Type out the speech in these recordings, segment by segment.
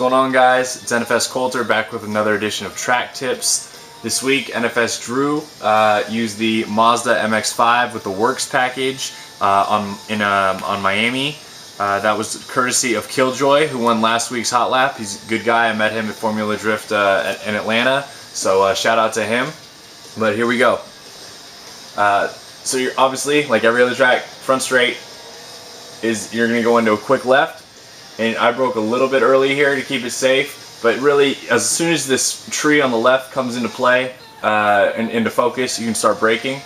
going on, guys? It's NFSCoulter back with another edition of track tips. This week NFSDrew used the Mazda MX-5 with the Works package on Miami. That was courtesy of Killjoy, who won last week's Hot Lap. He's a good guy. I met him at Formula Drift in Atlanta, so shout out to him. But here we go. So you're obviously, like every other track, front straight you're going to go into a quick left. And I broke a little bit early here to keep it safe, but really as soon as this tree on the left comes into play and into focus, you can start braking.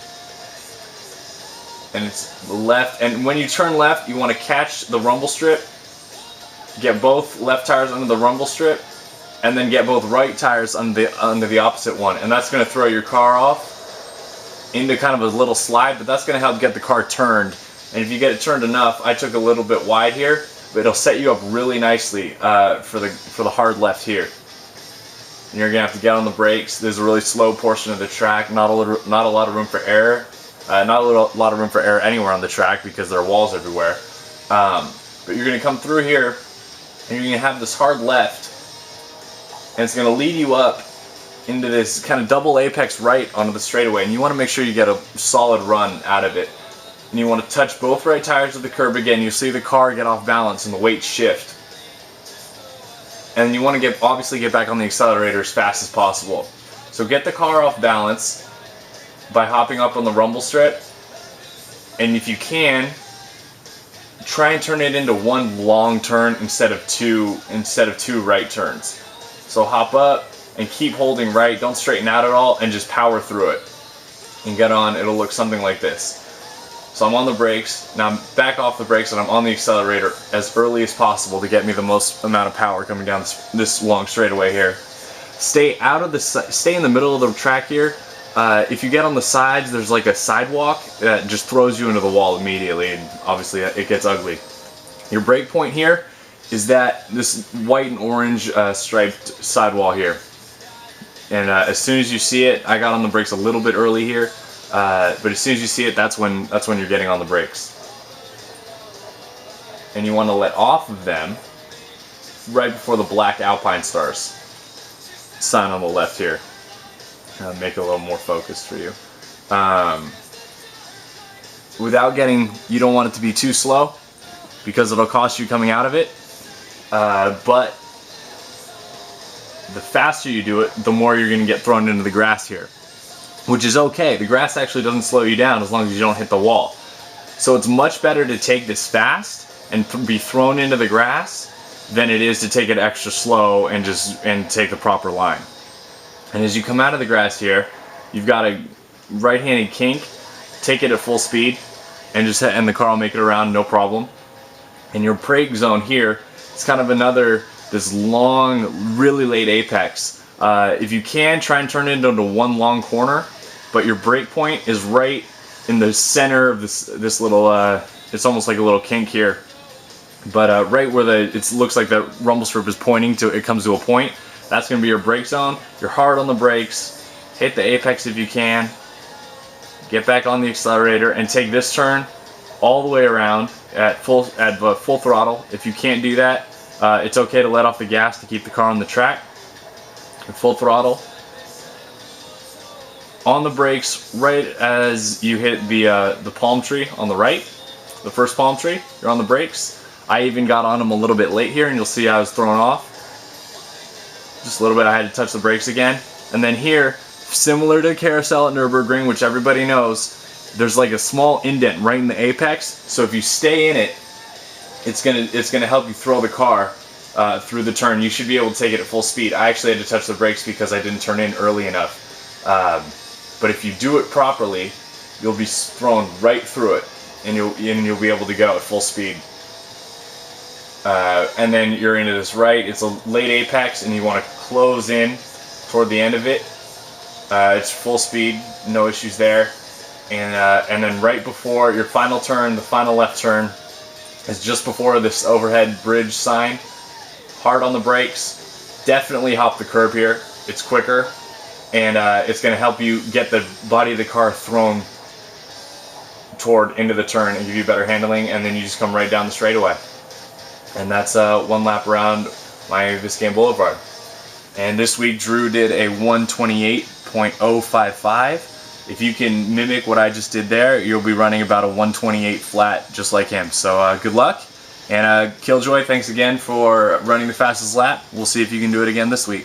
And it's the left, and when you turn left, you want to catch the rumble strip, get both left tires under the rumble strip, and then get both right tires under the opposite one, and that's going to throw your car off into kind of a little slide, but that's going to help get the car turned. And if you get it turned enough, I took a little bit wide here, but it'll set you up really nicely for the hard left here. And you're gonna have to get on the brakes. There's a really slow portion of the track, not a lot of room for error, not a lot of room for error anywhere on the track because there are walls everywhere. But you're gonna come through here, and you're gonna have this hard left, and it's gonna lead you up into this kind of double apex right onto the straightaway, and you want to make sure you get a solid run out of it. And you want to touch both right tires of the curb again. You see the car get off balance and the weight shift. And you want to obviously get back on the accelerator as fast as possible. So get the car off balance by hopping up on the rumble strip. And if you can, try and turn it into one long turn instead of two right turns. So hop up and keep holding right. Don't straighten out at all, and just power through it. And get on. It'll look something like this. So I'm on the brakes, now I'm back off the brakes, and I'm on the accelerator as early as possible to get me the most amount of power coming down this long straightaway here. Stay in the middle of the track here. If you get on the sides, there's like a sidewalk that just throws you into the wall immediately, and obviously it gets ugly. Your brake point here is this white and orange striped sidewall here. And as soon as you see it, I got on the brakes a little bit early here. But as soon as you see it, that's when you're getting on the brakes. And you want to let off of them right before the black Alpine stars. Sign on the left here. Make it a little more focused for you. You don't want it to be too slow because it'll cost you coming out of it. But the faster you do it, the more you're going to get thrown into the grass here. Which is okay. The grass actually doesn't slow you down as long as you don't hit the wall. So it's much better to take this fast and be thrown into the grass than it is to take it extra slow and take the proper line. And as you come out of the grass here, you've got a right-handed kink. Take it at full speed and the car will make it around no problem. And your brake zone here is kind of this long, really late apex. If you can, try and turn it into one long corner, but your brake point is right in the center of this little, it's almost like a little kink here, but right where it looks like the rumble strip is pointing to, it comes to a point, that's going to be your brake zone. You're hard on the brakes, hit the apex if you can, get back on the accelerator, and take this turn all the way around at full throttle. If you can't do that, it's okay to let off the gas to keep the car on the track. Full throttle. On the brakes, right as you hit the palm tree on the right, the first palm tree, you're on the brakes. I even got on them a little bit late here, and you'll see I was thrown off. Just a little bit, I had to touch the brakes again. And then here, similar to Carousel at Nürburgring, which everybody knows, there's like a small indent right in the apex. So if you stay in it, it's gonna help you throw the car through the turn. You should be able to take it at full speed. I actually had to touch the brakes because I didn't turn in early enough. But if you do it properly, you'll be thrown right through it, and you'll be able to go at full speed. And then you're into this right. It's a late apex, and you want to close in toward the end of it. It's full speed, no issues there. And then right before your final turn, the final left turn, is just before this overhead bridge sign. Hard on the brakes, definitely hop the curb here, it's quicker, and it's going to help you get the body of the car thrown into the turn and give you better handling, and then you just come right down the straightaway. And that's one lap around Miami Biscayne Blvd. And this week Drew did a 128.055. If you can mimic what I just did there, you'll be running about a 128 flat just like him. So good luck. And Killjoy, thanks again for running the fastest lap. We'll see if you can do it again this week.